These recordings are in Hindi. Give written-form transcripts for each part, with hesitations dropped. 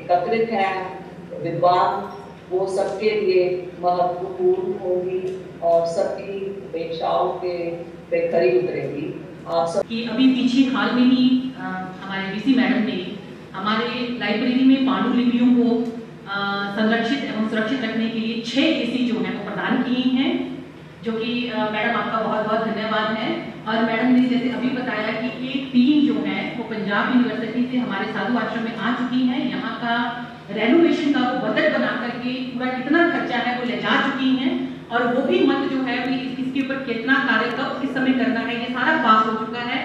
एकत्रित हैं विद्वान, वो सबके लिए महत्वपूर्ण होगी और सबकी अपेक्षाओं पे खरी उतरेगी। आप सब कि अभी पीछे हाल में ही हमारे वीसी मैडम ने हमारे लाइब्रेरी में पांडुलिपियों को संरक्षित एवं सुरक्षित रखने के लिए 6 एसी जो है वो प्रदान किए हैं, जो कि मैडम आपका बहुत बहुत धन्यवाद है। और मैडम ने जैसे अभी बताया कि एक टीम जो है वो पंजाब यूनिवर्सिटी से हमारे साधु आश्रम में आ चुकी है। यहाँ का रेनोवेशन का वो बजट बना करके पूरा कितना खर्चा है वो ले जा चुकी हैं, और वो भी मत जो है इसके ऊपर कितना कार्य कब किस समय करना है ये सारा पास हो चुका है,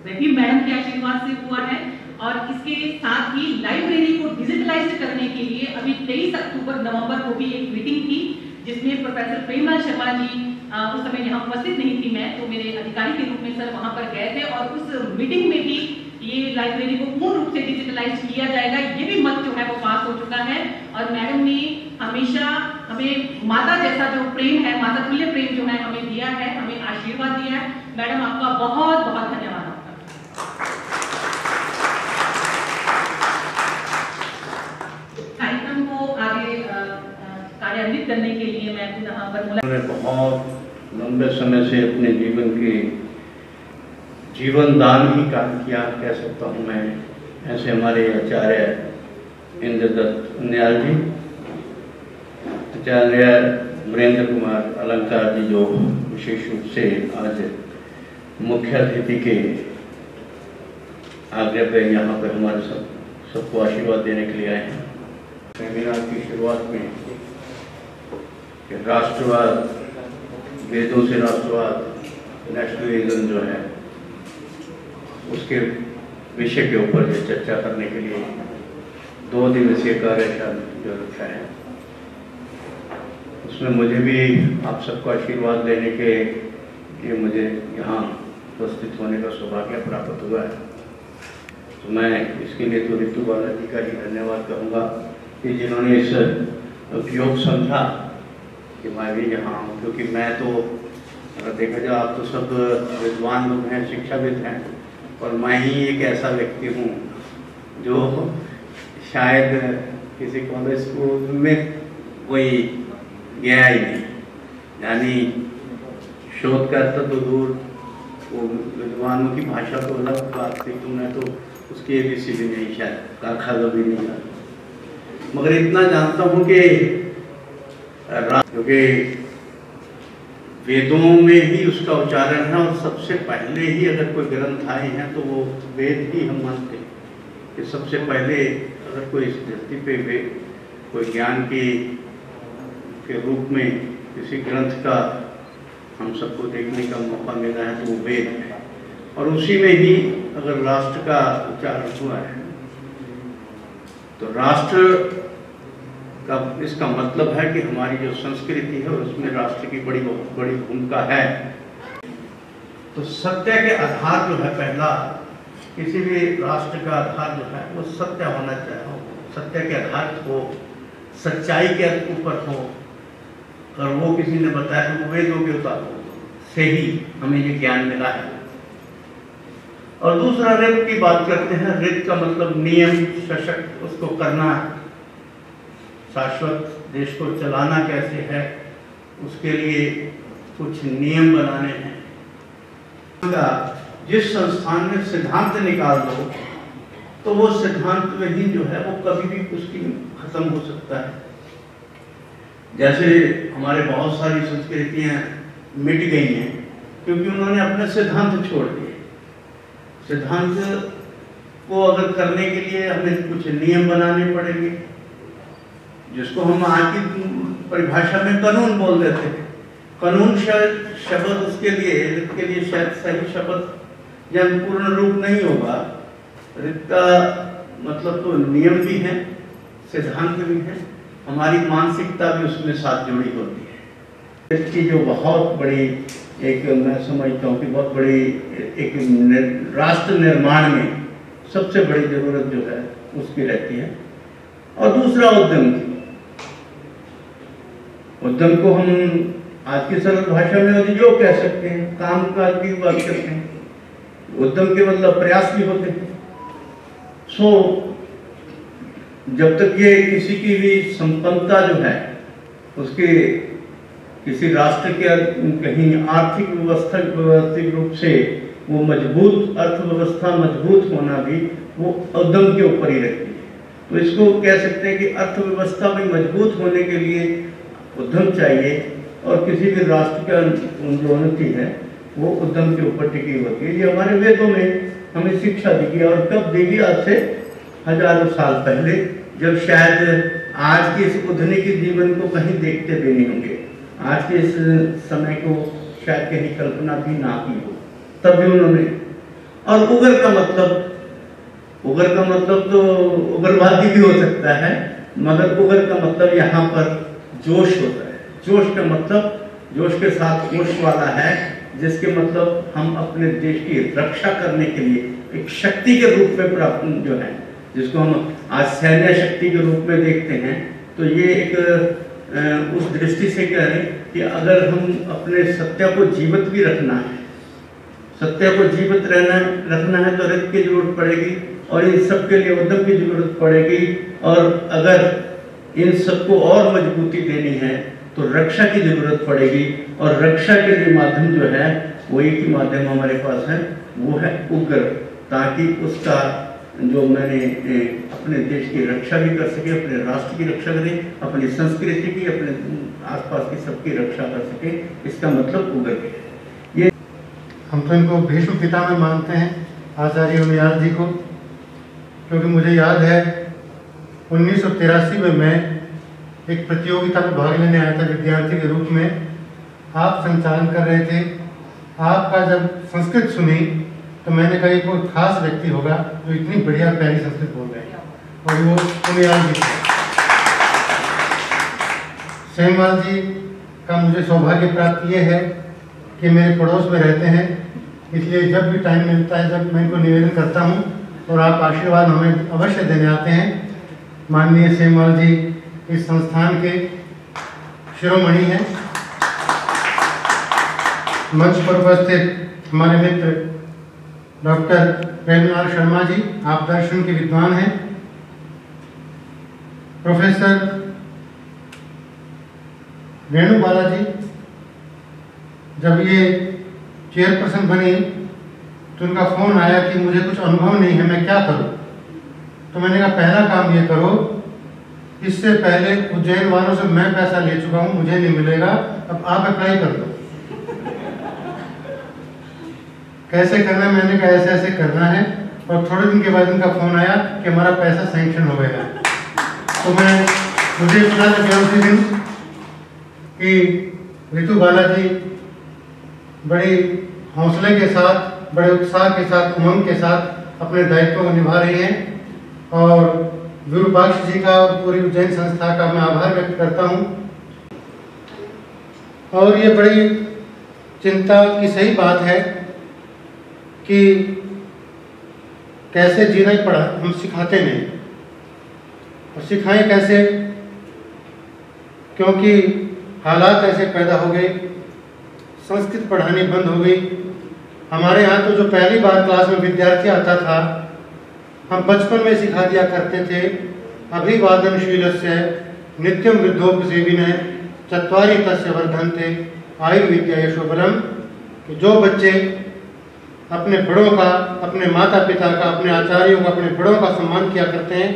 वह भी मैडम के आशीर्वाद से हुआ है। और इसके साथ ही लाइब्रेरी को डिजिटलाइज करने के लिए अभी 23 अक्टूबर नवंबर को भी एक मीटिंग थी, जिसमें प्रोफेसर प्रेमलाल शर्मा जी उस समय यहाँ उपस्थित नहीं थी मैं, तो मेरे अधिकारी के रूप में सर वहां पर गए थे, और उस मीटिंग में भी ये लाइब्रेरी को पूर्ण रूप से डिजिटलाइज किया जाएगा, ये भी मत जो है वो पास हो चुका है। और मैडम ने हमेशा हमें माता जैसा जो प्रेम है, माता तुल्य प्रेम जो है हमें दिया है, हमें आशीर्वाद दिया है। मैडम आपका बहुत बहुत धन्यवाद। कार्यक्रम को आगे कार्यान्वित करने के लिए मैं पुनः बहुत लंबे समय से अपने जीवन के जीवन दान ही काम किया कह सकता हूँ मैं। ऐसे हमारे आचार्य इंद्रदत्त उनियाल जी, आचार्य वीरेंद्र कुमार अलंकार जी, जो विशेष रूप से आज मुख्य अतिथि के आग्रह पे यहाँ पे हमारे सबको आशीर्वाद देने के लिए आए हैं। सेमिनार की शुरुआत में राष्ट्रवाद, वेदों से राष्ट्रवाद, नेशनलिज्म जो है उसके विषय के ऊपर जो चर्चा करने के लिए 2 दिवसीय कार्यशाला जो रखा है, उसमें मुझे भी आप सबको आशीर्वाद देने के लिए मुझे यहाँ उपस्थित होने का सौभाग्य प्राप्त हुआ है। तो मैं इसके लिए तो ऋतु बाला जी का ही धन्यवाद करूँगा कि जिन्होंने इस उपयोग समझा कि मैं भी यहाँ हूँ, क्योंकि मैं तो अगर देखा जाए आप तो सब विद्वान लोग हैं, शिक्षाविद हैं, और मैं ही एक ऐसा व्यक्ति हूँ जो शायद किसी कॉलेज स्कूल में कोई गया ही नहीं, यानी शोध करता तो दूर, वो विद्वानों की भाषा तो अलग बात थी, तो मैं तो उसकी ABC भी नहीं, शायद कारखाना भी नहीं जानता, मगर इतना जानता हूँ कि क्योंकि वेदों में ही उसका उच्चारण है, और सबसे पहले ही अगर कोई ग्रंथ आए हैं तो वो वेद ही हम मानते हैं कि सबसे पहले अगर कोई इस धरती पे कोई ज्ञान के रूप में किसी ग्रंथ का हम सबको देखने का मौका मिला है तो वो वेद है, और उसी में ही अगर राष्ट्र का उच्चारण हुआ है तो राष्ट्र का इसका मतलब है कि हमारी जो संस्कृति है उसमें राष्ट्र की बहुत बड़ी भूमिका है। तो सत्य के आधार जो है, पहला किसी भी राष्ट्र का आधार जो है वो सत्य होना चाहिए, सत्य के आधार हो, सच्चाई के ऊपर हो, और वो किसी ने बताया तो वेदों के से ही हमें ये ज्ञान मिला है। और दूसरा ऋत की बात करते हैं, ऋत का मतलब नियम, सशक्त उसको करना, शाश्वत देश को चलाना कैसे है, उसके लिए कुछ नियम बनाने हैं। जिस संस्थान में सिद्धांत निकाल दो तो वो सिद्धांत में ही जो है वो कभी भी उसकी खत्म हो सकता है। जैसे हमारे बहुत सारी संस्कृतियां मिट गई हैं क्योंकि उन्होंने अपने सिद्धांत छोड़ दिए। सिद्धांत को अगर करने के लिए हमें कुछ नियम बनाने पड़ेंगे, जिसको हम आज की परिभाषा में कानून बोल देते हैं। कानून शब्द उसके लिए शायद सही शब्द जब पूर्ण रूप नहीं होगा। ऋत का मतलब तो नियम भी है, सिद्धांत भी है, हमारी मानसिकता भी उसमें साथ जुड़ी होती है। इसकी जो बहुत बड़ी एक मैं समझता हूँ कि बहुत बड़ी एक राष्ट्र निर्माण में सबसे बड़ी जरूरत जो है उसकी रहती है। और दूसरा उद्यम की, उद्यम को हम आज की सरल भाषा में उद्योग कह सकते हैं, काम काज की बात करते हैं। उद्यम के मतलब प्रयास भी होते हैं। जब तक ये किसी की भी संपन्नता जो है उसके किसी राष्ट्र के कहीं आर्थिक व्यवस्था व्यवस्थित रूप से वो मजबूत अर्थव्यवस्था मजबूत होना भी वो उद्यम के ऊपर ही रहती है। तो इसको कह सकते हैं कि अर्थव्यवस्था में मजबूत होने के लिए उद्यम चाहिए और किसी भी राष्ट्र का जो उन्नति है वो उद्यम के ऊपर टिकी होती है। ये हमारे वेदों में हमें शिक्षा दी गई और कब दी गई? आज से हजारों साल पहले, जब शायद आज के इस आधुनिक जीवन को कहीं देखते भी नहीं होंगे, आज के इस समय को शायद कहीं कल्पना भी ना की हो, तब भी उन्होंने। और उगर का मतलब तो उग्रवादी भी हो सकता है, मगर उगर का मतलब यहाँ पर जोश होता है। जोश का मतलब जोश के साथ होश वाला है, जिसके मतलब हम अपने देश की रक्षा करने के लिए एक शक्ति के रूप में प्राप्त जो है, जिसको हम आज सैन्य शक्ति के रूप में देखते हैं। तो ये एक उस दृष्टि से कह रहे हैं कि अगर हम अपने सत्य को जीवित भी रखना है, सत्य को जीवित रखना है तो रक्त की जरूरत पड़ेगी और इन सब के लिए उद्यम की जरूरत पड़ेगी। और अगर इन सबको और मजबूती देनी है तो रक्षा की जरूरत पड़ेगी। और रक्षा के लिए माध्यम जो है वो एक ही माध्यम हमारे पास है, वो है उग्र, ताकि उसका जो मैंने अपने देश की रक्षा भी कर सके, अपने राष्ट्र की रक्षा करें, अपनी संस्कृति की, अपने आसपास की सबकी रक्षा कर सके, इसका मतलब उग्र है। ये हम तो इनको भीष्म पितामह मानते हैं, आचार्य उमियाल जी को, क्योंकि मुझे याद है 1983 में मैं एक प्रतियोगिता में भाग लेने आया था विद्यार्थी के रूप में। आप संचालन कर रहे थे। आपका जब संस्कृत सुनी तो मैंने कहा कोई खास व्यक्ति होगा जो इतनी बढ़िया प्यारी संस्कृत बोल रहे हैं, और वो उमियाल जी थे। सेमवाल जी का मुझे सौभाग्य प्राप्त ये है कि मेरे पड़ोस में रहते हैं, इसलिए जब भी टाइम मिलता है, जब मैं इनको निवेदन करता हूँ और आप आशीर्वाद हमें अवश्य देने आते हैं। माननीय सेमवाल जी इस संस्थान के शिरोमणि हैं। मंच पर उपस्थित हमारे मित्र डॉक्टर प्रेमलाल शर्मा जी, आप दर्शन के विद्वान हैं। प्रोफेसर वेणुबाला जी, जब ये चेयरपर्सन बनी तो उनका फोन आया कि मुझे कुछ अनुभव नहीं है, मैं क्या करूं? तो मैंने कहा पहला काम ये करो, इससे पहले उज्जैन वालों से मैं पैसा ले चुका हूं, मुझे नहीं मिलेगा, अब आप अप्लाई कर दो। कैसे करना है? मैंने कहा ऐसे ऐसे करना है। और थोड़े दिन के बाद उनका फोन आया कि हमारा पैसा सैंक्शन हो गया। तो मुझे पता लग गया उसी दिन कि रितु बाला जी बड़ी हौसले के साथ, बड़े उत्साह के साथ, उमंग के साथ अपने दायित्व को निभा रही हैं। और विरूपाक्ष जी का और पूरी उज्जैन संस्था का मैं आभार व्यक्त करता हूं। और ये बड़ी चिंता की सही बात है कि कैसे जीना ही पड़ा, हम सिखाते नहीं। और सिखाएं कैसे? क्योंकि हालात ऐसे पैदा हो गए, संस्कृत पढ़ानी बंद हो गई। हमारे यहाँ तो जो पहली बार क्लास में विद्यार्थी आता था, हम बचपन में सिखा दिया करते थे, अभिवादनशीलस्य नित्यं वृद्धोपसेविनः चत्वारि तस्य वर्धन्ते आयुर्विद्या यशोबलम। कि जो बच्चे अपने बड़ों का, अपने माता पिता का, अपने आचार्यों का, अपने बड़ों का सम्मान किया करते हैं,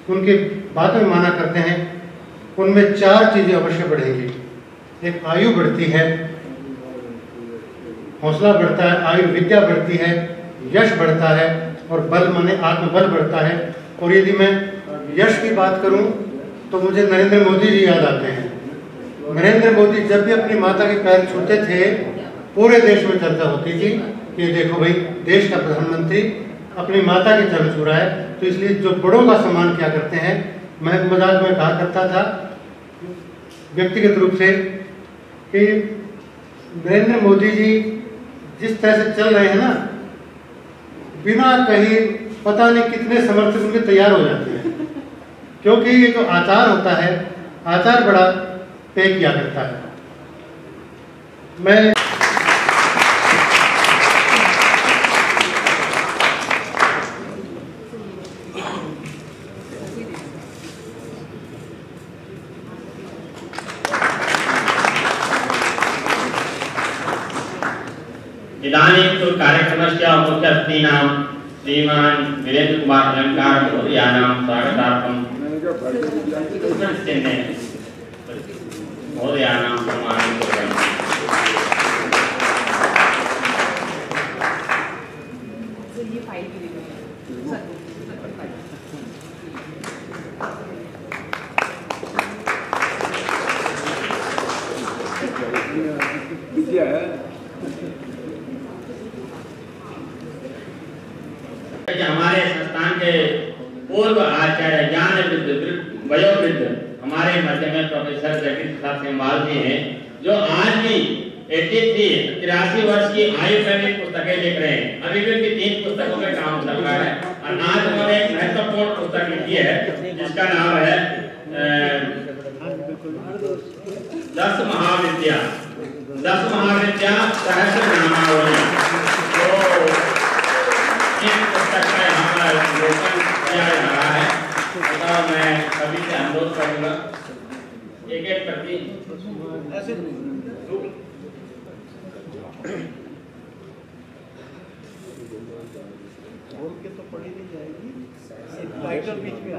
उनकी बातें माना करते हैं, उनमें चार चीजें अवश्य बढ़ेंगी। एक आयु बढ़ती है, हौसला बढ़ता है, आयु विद्या बढ़ती है, यश बढ़ता है, और बल माने आत्मबल बढ़ता है। और यदि मैं यश की बात करूं तो मुझे नरेंद्र मोदी जी याद आते हैं। नरेंद्र मोदी जब भी अपनी माता के पैर छूते थे, पूरे देश में चर्चा होती थी कि देखो भाई, देश का प्रधानमंत्री अपनी माता के चरण छू रहा है। तो इसलिए जो बड़ों का सम्मान किया करते हैं, मैं मजाक में कहा करता था व्यक्तिगत रूप से कि नरेंद्र मोदी जी जिस तरह से चल रहे हैं ना, बिना कहीं पता नहीं कितने समर्थक उनके तैयार हो जाते हैं। क्योंकि ये जो आचार होता है, आचार बड़ा पे किया करता है। मैं इदानीं तु कार्यक्रमस्य मुख्य अतिथीनां श्रीमान् वीरेन्द्र कुमार अलंकार महोदयानां स्वागतार्थं महोदयानां सम्मानं कुर्वन्ति। हमारे संस्थान के पूर्व आचार्य ज्ञान वयोवृद्ध हमारे मध्य में प्रोफेसर जगदीश प्रसाद सिंहवाल जी हैं, जो आज भी 83 वर्ष की आयु में भी पुस्तकें लिख रहे हैं। अभी भी उनकी 3 पुस्तकों में काम चल रहा है और आज उन्होंने एक महत्वपूर्ण पुस्तक लिखी है जिसका नाम है 10 महाविद्या सहस्रनामावली। तो इस पुस्तक का यहाँ पर अवलोकन किया जा रहा है। तो मैं सभी से अनुरोध करूँगा एक प्रति तो पढ़ी नहीं जाएगी, टाइटल बीच में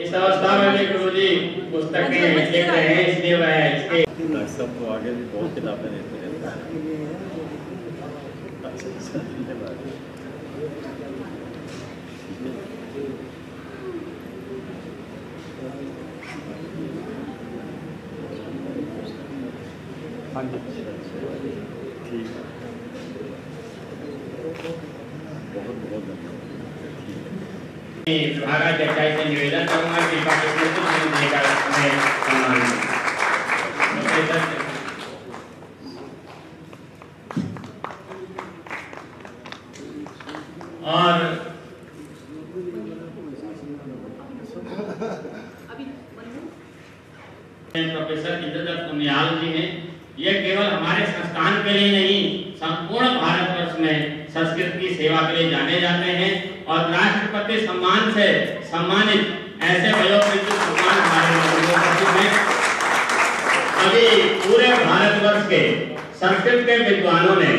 इस अवस्था में भी गुरु जी पुस्तकें लिख रहे हैं, इसलिए वह इसके सबको आगे भी बहुत किताबें देते हैं। हाँ जी ठीक है, बहुत बहुत धन्यवाद। विभागाध्यक्ष से निवेदन करूंगा कि देगा हमें सम्मान। और प्रोफेसर इंद्रदत्त उनियाल जी हैं, ये केवल हमारे संस्थान के लिए नहीं संपूर्ण भारतवर्ष में संस्कृत की सेवा के लिए जाने जाते हैं और राष्ट्रपति सम्मान से सम्मानित ऐसे वयोवृद्ध सम्मान हमारे लोगों हैं। अभी पूरे भारतवर्ष के संस्कृत के विद्वानों ने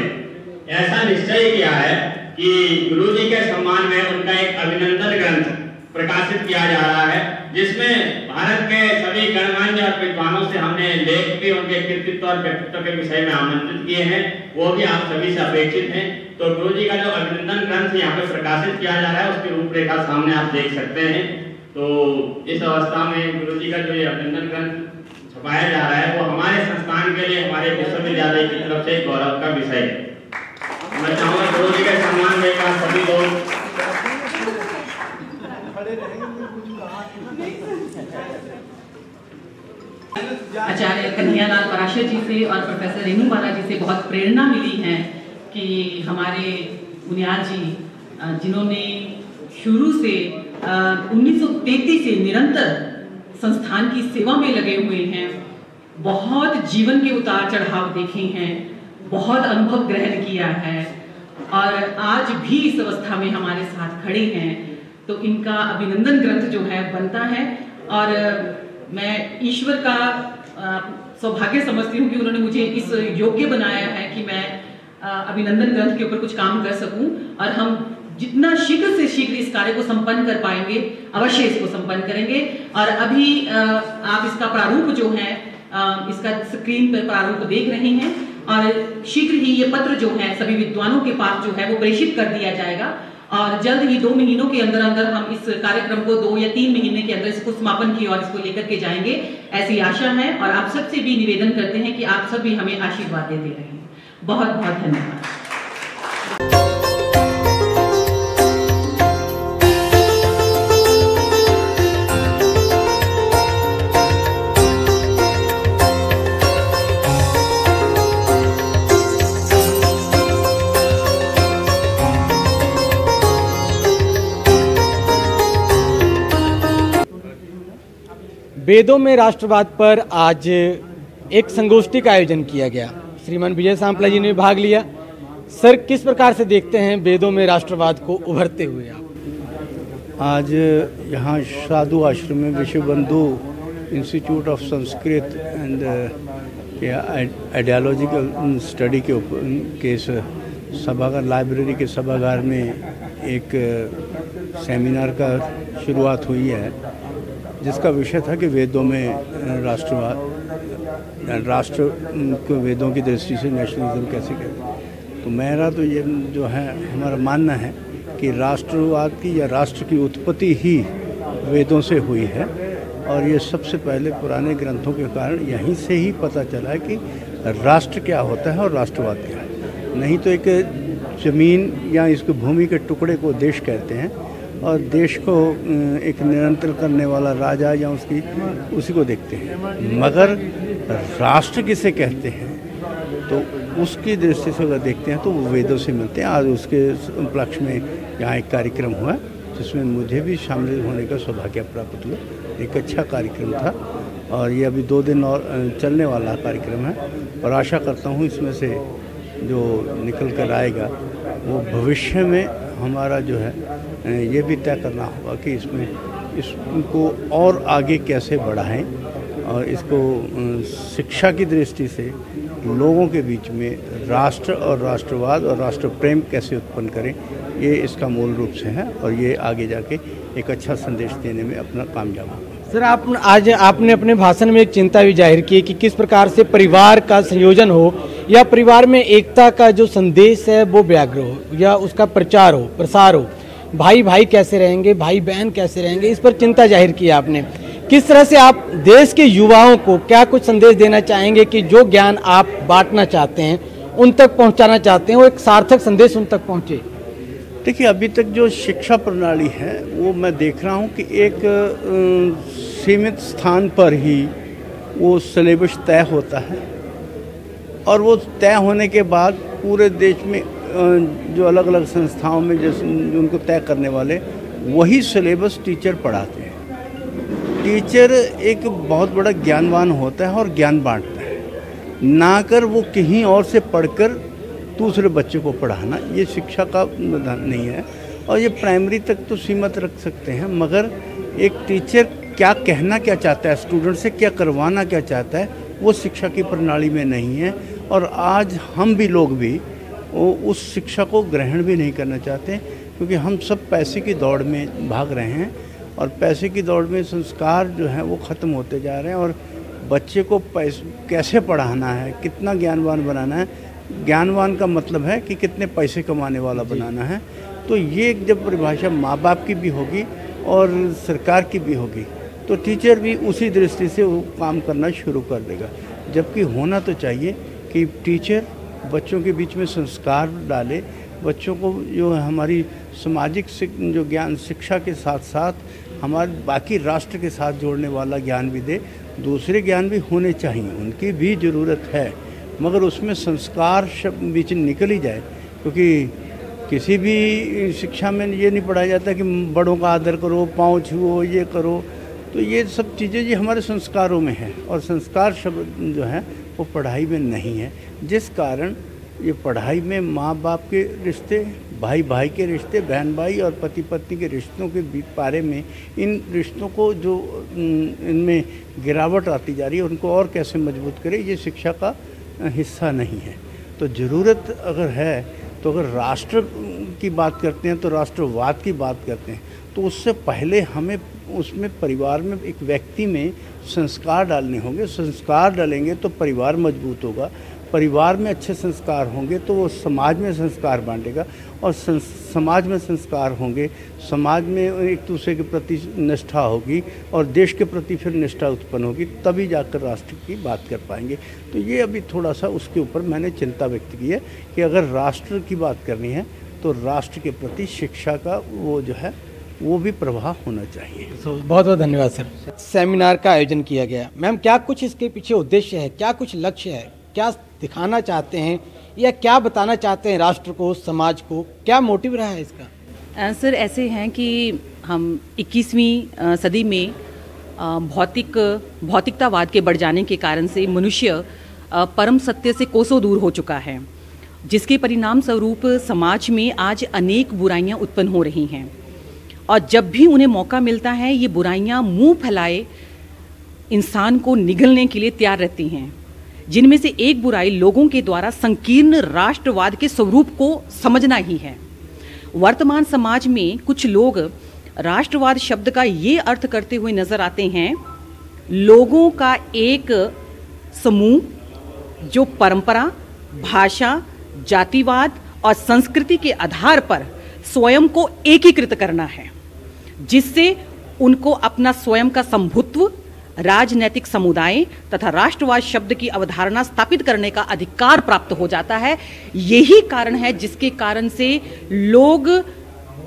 ऐसा निश्चय किया है कि गुरु जी के सम्मान में उनका एक अभिनंदन ग्रंथ प्रकाशित किया जा रहा है, जिसमें भारत के सभी गणमान्य और विद्वानों से हमने लेख भी उनके कृतित्व और व्यक्तित्व के विषय में आमंत्रित किए हैं, वो भी आप सभी से अपेक्षित हैं। तो गुरु जी का जो अभिनंदन ग्रंथ यहाँ पे प्रकाशित किया जा रहा है उसकी रूपरेखा सामने आप देख सकते हैं। तो इस अवस्था में गुरु जी का जो ये अभिनंदन ग्रंथ छपाया जा रहा है वो हमारे संस्थान के लिए हमारे विश्वविद्यालय की तरफ से गौरव का विषय है। मैं चाहूँगा गुरु जी के सम्मान में सभी लोग आचार्य कन्हैयालाल पराशर जी से और प्रोफेसर रेणु बाला जी से बहुत प्रेरणा मिली है कि हमारे उनियाल जी जिन्होंने शुरू से 1933 से निरंतर संस्थान की सेवा में लगे हुए हैं, बहुत जीवन के उतार चढ़ाव देखे हैं, बहुत अनुभव ग्रहण किया है और आज भी इस अवस्था में हमारे साथ खड़े हैं। तो इनका अभिनंदन ग्रंथ जो है बनता है और मैं ईश्वर का सौभाग्य समझती हूँ कि उन्होंने मुझे इस योग्य बनाया है कि मैं अभिनंदन ग्रंथ के ऊपर कुछ काम कर सकूं और हम जितना शीघ्र से शीघ्र इस कार्य को संपन्न कर पाएंगे अवश्य इसको संपन्न करेंगे। और अभी आप इसका प्रारूप जो है इसका स्क्रीन पर प्रारूप देख रहे हैं और शीघ्र ही ये पत्र जो है सभी विद्वानों के पास जो है वो प्रेषित कर दिया जाएगा और जल्द ही 2 महीनों के अंदर अंदर हम इस कार्यक्रम को 2 या 3 महीने के अंदर इसको समापन की और इसको लेकर के जाएंगे, ऐसी आशा है। और आप सबसे भी निवेदन करते हैं कि आप सब भी हमें आशीर्वाद देते रहें। बहुत बहुत धन्यवाद। वेदों में राष्ट्रवाद पर आज एक संगोष्ठी का आयोजन किया गया। श्रीमान विजय सांपला जी ने भाग लिया। सर, किस प्रकार से देखते हैं वेदों में राष्ट्रवाद को उभरते हुए आप? आज यहाँ साधु आश्रम में विश्व बंधु institute of Sanskrit and ideological study के सभागार लाइब्रेरी के सभागार में एक सेमिनार का शुरुआत हुई है, जिसका विषय था कि वेदों में राष्ट्रवाद, राष्ट्र को वेदों की दृष्टि से नेशनलिज्म कैसे कहते हैं। तो मेरा तो ये जो है हमारा मानना है कि राष्ट्रवाद की या राष्ट्र की उत्पत्ति ही वेदों से हुई है, और ये सबसे पहले पुराने ग्रंथों के कारण यहीं से ही पता चला है कि राष्ट्र क्या होता है और राष्ट्रवाद क्या है। नहीं तो एक ज़मीन या इसको भूमि के टुकड़े को देश कहते हैं, और देश को एक नियंत्रण करने वाला राजा या उसी को देखते हैं। मगर राष्ट्र किसे कहते हैं तो उसकी दृष्टि से अगर देखते हैं तो वो वेदों से मिलते हैं। आज उसके उपलक्ष्य में यहाँ एक कार्यक्रम हुआ जिसमें मुझे भी शामिल होने का सौभाग्य प्राप्त हुआ। एक अच्छा कार्यक्रम था और ये अभी 2 दिन और चलने वाला कार्यक्रम है, और आशा करता हूँ इसमें से जो निकल कर आएगा वो भविष्य में हमारा जो है ये भी तय करना होगा कि इसको और आगे कैसे बढ़ाएं, और इसको शिक्षा की दृष्टि से लोगों के बीच में राष्ट्र और राष्ट्रवाद और राष्ट्र प्रेम कैसे उत्पन्न करें, ये इसका मूल रूप से है, और ये आगे जाके एक अच्छा संदेश देने में अपना कामयाब होगा। सर, आज आपने अपने भाषण में एक चिंता भी जाहिर की कि किस प्रकार से परिवार का संयोजन हो या परिवार में एकता का जो संदेश है वो व्याग्र हो या उसका प्रचार हो, प्रसार हो। भाई भाई कैसे रहेंगे, भाई बहन कैसे रहेंगे, इस पर चिंता जाहिर की आपने। किस तरह से आप देश के युवाओं को क्या कुछ संदेश देना चाहेंगे कि जो ज्ञान आप बांटना चाहते हैं, उन तक पहुंचाना चाहते हैं, वो एक सार्थक संदेश उन तक पहुंचे? देखिए, अभी तक जो शिक्षा प्रणाली है वो मैं देख रहा हूँ कि एक सीमित स्थान पर ही वो सिलेबस तय होता है, और वो तय होने के बाद पूरे देश में जो अलग अलग संस्थाओं में जैसे उनको तय करने वाले वही सिलेबस टीचर पढ़ाते हैं। टीचर एक बहुत बड़ा ज्ञानवान होता है और ज्ञान बांटता है, ना कर वो कहीं और से पढ़कर दूसरे बच्चे को पढ़ाना, ये शिक्षा का विधान नहीं है। और ये प्राइमरी तक तो सीमित रख सकते हैं, मगर एक टीचर क्या कहना क्या चाहता है, स्टूडेंट से क्या करवाना क्या चाहता है, वो शिक्षा की प्रणाली में नहीं है। और आज हम भी लोग भी उस शिक्षा को ग्रहण भी नहीं करना चाहते, क्योंकि हम सब पैसे की दौड़ में भाग रहे हैं, और पैसे की दौड़ में संस्कार जो है वो ख़त्म होते जा रहे हैं। और बच्चे को कैसे पढ़ाना है, कितना ज्ञानवान बनाना है, ज्ञानवान का मतलब है कि कितने पैसे कमाने वाला बनाना है। तो ये जब परिभाषा माँ बाप की भी होगी और सरकार की भी होगी, तो टीचर भी उसी दृष्टि से वो काम करना शुरू कर देगा। जबकि होना तो चाहिए कि टीचर बच्चों के बीच में संस्कार डाले, बच्चों को जो हमारी सामाजिक जो ज्ञान शिक्षा के साथ साथ हमारे बाकी राष्ट्र के साथ जोड़ने वाला ज्ञान भी दे। दूसरे ज्ञान भी होने चाहिए, उनकी भी ज़रूरत है, मगर उसमें संस्कार शब्द बीच निकल ही जाए। क्योंकि किसी भी शिक्षा में ये नहीं पढ़ाया जाता कि बड़ों का आदर करो, पाँव छुओ, ये करो। तो ये सब चीज़ें ये हमारे संस्कारों में है, और संस्कार शब्द जो है वो पढ़ाई में नहीं है, जिस कारण ये पढ़ाई में माँ बाप के रिश्ते, भाई भाई के रिश्ते, बहन भाई और पति पत्नी के रिश्तों के बारे में, इन रिश्तों को जो इनमें गिरावट आती जा रही है, उनको और कैसे मजबूत करें, ये शिक्षा का हिस्सा नहीं है। तो ज़रूरत अगर है, तो अगर राष्ट्र की बात करते हैं तो राष्ट्रवाद की बात करते हैं, तो उससे पहले हमें उसमें परिवार में एक व्यक्ति में संस्कार डालने होंगे। संस्कार डालेंगे तो परिवार मजबूत होगा, परिवार में अच्छे संस्कार होंगे तो वो समाज में संस्कार बांटेगा, और समाज में संस्कार होंगे, समाज में एक दूसरे के प्रति निष्ठा होगी, और देश के प्रति फिर निष्ठा उत्पन्न होगी, तभी जाकर राष्ट्र की बात कर पाएंगे। तो ये अभी थोड़ा सा उसके ऊपर मैंने चिंता व्यक्त की है कि अगर राष्ट्र की बात करनी है तो राष्ट्र के प्रति शिक्षा का वो जो है वो भी प्रवाह होना चाहिए। बहुत बहुत धन्यवाद सर। सेमिनार का आयोजन किया गया, मैम क्या कुछ इसके पीछे उद्देश्य है, क्या कुछ लक्ष्य है, क्या दिखाना चाहते हैं या क्या बताना चाहते हैं राष्ट्र को, समाज को, क्या मोटिव रहा है इसका? सर ऐसे हैं कि हम 21वीं सदी में भौतिकतावाद के बढ़ जाने के कारण से मनुष्य परम सत्य से कोसों दूर हो चुका है, जिसके परिणाम स्वरूप समाज में आज अनेक बुराइयां उत्पन्न हो रही हैं। और जब भी उन्हें मौका मिलता है, ये बुराइयां मुंह फैलाए इंसान को निगलने के लिए तैयार रहती हैं, जिनमें से एक बुराई लोगों के द्वारा संकीर्ण राष्ट्रवाद के स्वरूप को समझना ही है। वर्तमान समाज में कुछ लोग राष्ट्रवाद शब्द का ये अर्थ करते हुए नजर आते हैं, लोगों का एक समूह जो परंपरा, भाषा, जातिवाद और संस्कृति के आधार पर स्वयं को एकीकृत करना है, जिससे उनको अपना स्वयं का संभुत्व, राजनैतिक समुदाय तथा राष्ट्रवाद शब्द की अवधारणा स्थापित करने का अधिकार प्राप्त हो जाता है। यही कारण है जिसके कारण से लोग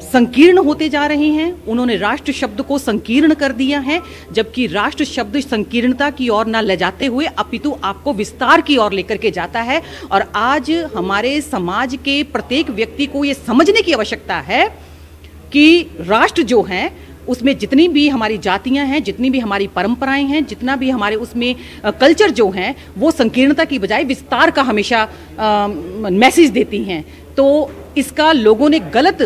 संकीर्ण होते जा रहे हैं। उन्होंने राष्ट्र शब्द को संकीर्ण कर दिया है, जबकि राष्ट्र शब्द संकीर्णता की ओर न ले जाते हुए अपितु आपको विस्तार की ओर लेकर के जाता है। और आज हमारे समाज के प्रत्येक व्यक्ति को ये समझने की आवश्यकता है कि राष्ट्र जो है उसमें जितनी भी हमारी जातियां हैं, जितनी भी हमारी परंपराएं हैं, जितना भी हमारे उसमें कल्चर जो हैं, वो संकीर्णता की बजाय विस्तार का हमेशा मैसेज देती हैं। तो इसका लोगों ने गलत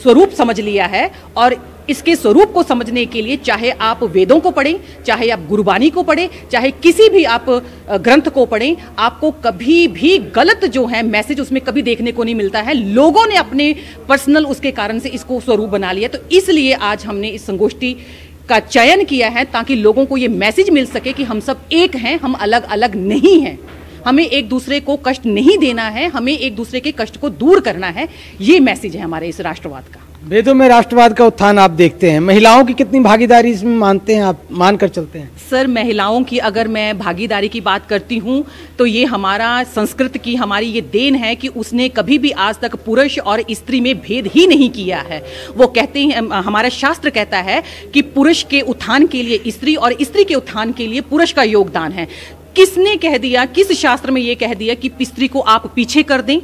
स्वरूप समझ लिया है, और इसके स्वरूप को समझने के लिए चाहे आप वेदों को पढ़ें, चाहे आप गुरबानी को पढ़ें, चाहे किसी भी आप ग्रंथ को पढ़ें, आपको कभी भी गलत जो है मैसेज उसमें कभी देखने को नहीं मिलता है। लोगों ने अपने पर्सनल उसके कारण से इसको स्वरूप बना लिया। तो इसलिए आज हमने इस संगोष्ठी का चयन किया है ताकि लोगों को ये मैसेज मिल सके कि हम सब एक हैं, हम अलग अलग नहीं हैं। हमें एक दूसरे को कष्ट नहीं देना है, हमें एक दूसरे के कष्ट को दूर करना है। ये मैसेज है हमारे इस राष्ट्रवाद का। वेदों में राष्ट्रवाद का उत्थान आप देखते हैं, महिलाओं की कितनी भागीदारी इसमें मानते हैं आप, मानकर चलते हैं? सर, महिलाओं की अगर मैं भागीदारी की बात करती हूँ तो ये हमारा संस्कृत की हमारी ये देन है कि उसने कभी भी आज तक पुरुष और स्त्री में भेद ही नहीं किया है। वो कहते हैं, हमारा शास्त्र कहता है कि पुरुष के उत्थान के लिए स्त्री और स्त्री के उत्थान के लिए पुरुष का योगदान है। किसने कह दिया, किस शास्त्र में ये कह दिया कि स्त्री को आप पीछे कर दें,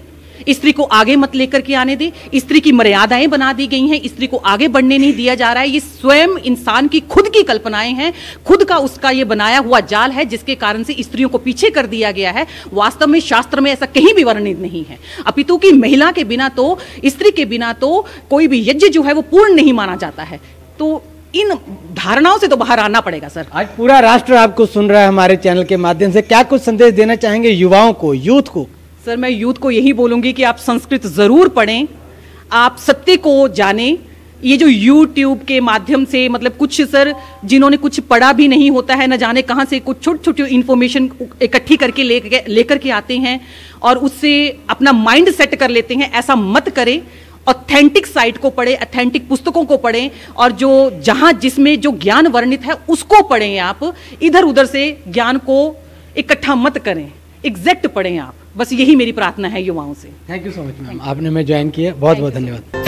स्त्री को आगे मत लेकर के आने दें? स्त्री की मर्यादाएं बना दी गई हैं, स्त्री को आगे बढ़ने नहीं दिया जा रहा है। ये स्वयं इंसान की खुद की कल्पनाएं हैं, खुद का उसका ये बनाया हुआ जाल है, जिसके कारण से स्त्रियों को पीछे कर दिया गया है। वास्तव में शास्त्र में ऐसा कहीं भी वर्णित नहीं है, अपितु की महिला के बिना तो, स्त्री के बिना तो कोई भी यज्ञ जो है वो पूर्ण नहीं माना जाता है। तो इन धारणाओं से तो बाहर आना पड़ेगा सर। आज पूरा राष्ट्र आपको सुन रहा है हमारे चैनल के माध्यम से, क्या कुछ संदेश देना चाहेंगे युवाओं को, यूथ को? सर, मैं यूथ को यही बोलूंगी कि आप संस्कृत जरूर पढ़ें, आप सत्य को जानें। ये जो यूट्यूब के माध्यम से, मतलब कुछ सर जिन्होंने कुछ पढ़ा भी नहीं होता है, न जाने कहाँ से कुछ छोटी छोटी इन्फॉर्मेशन इकट्ठी करके लेकर के आते हैं और उससे अपना माइंड सेट कर लेते हैं। ऐसा मत करें। ऑथेंटिक साइट को पढ़ें, ऑथेंटिक पुस्तकों को पढ़ें, और जो जहां जिसमें जो ज्ञान वर्णित है उसको पढ़ें। आप इधर उधर से ज्ञान को इकट्ठा मत करें, एग्जैक्ट पढ़ें आप। बस यही मेरी प्रार्थना है युवाओं से। Thank you so much ma'am, आपने हमें ज्वाइन किया, बहुत बहुत धन्यवाद।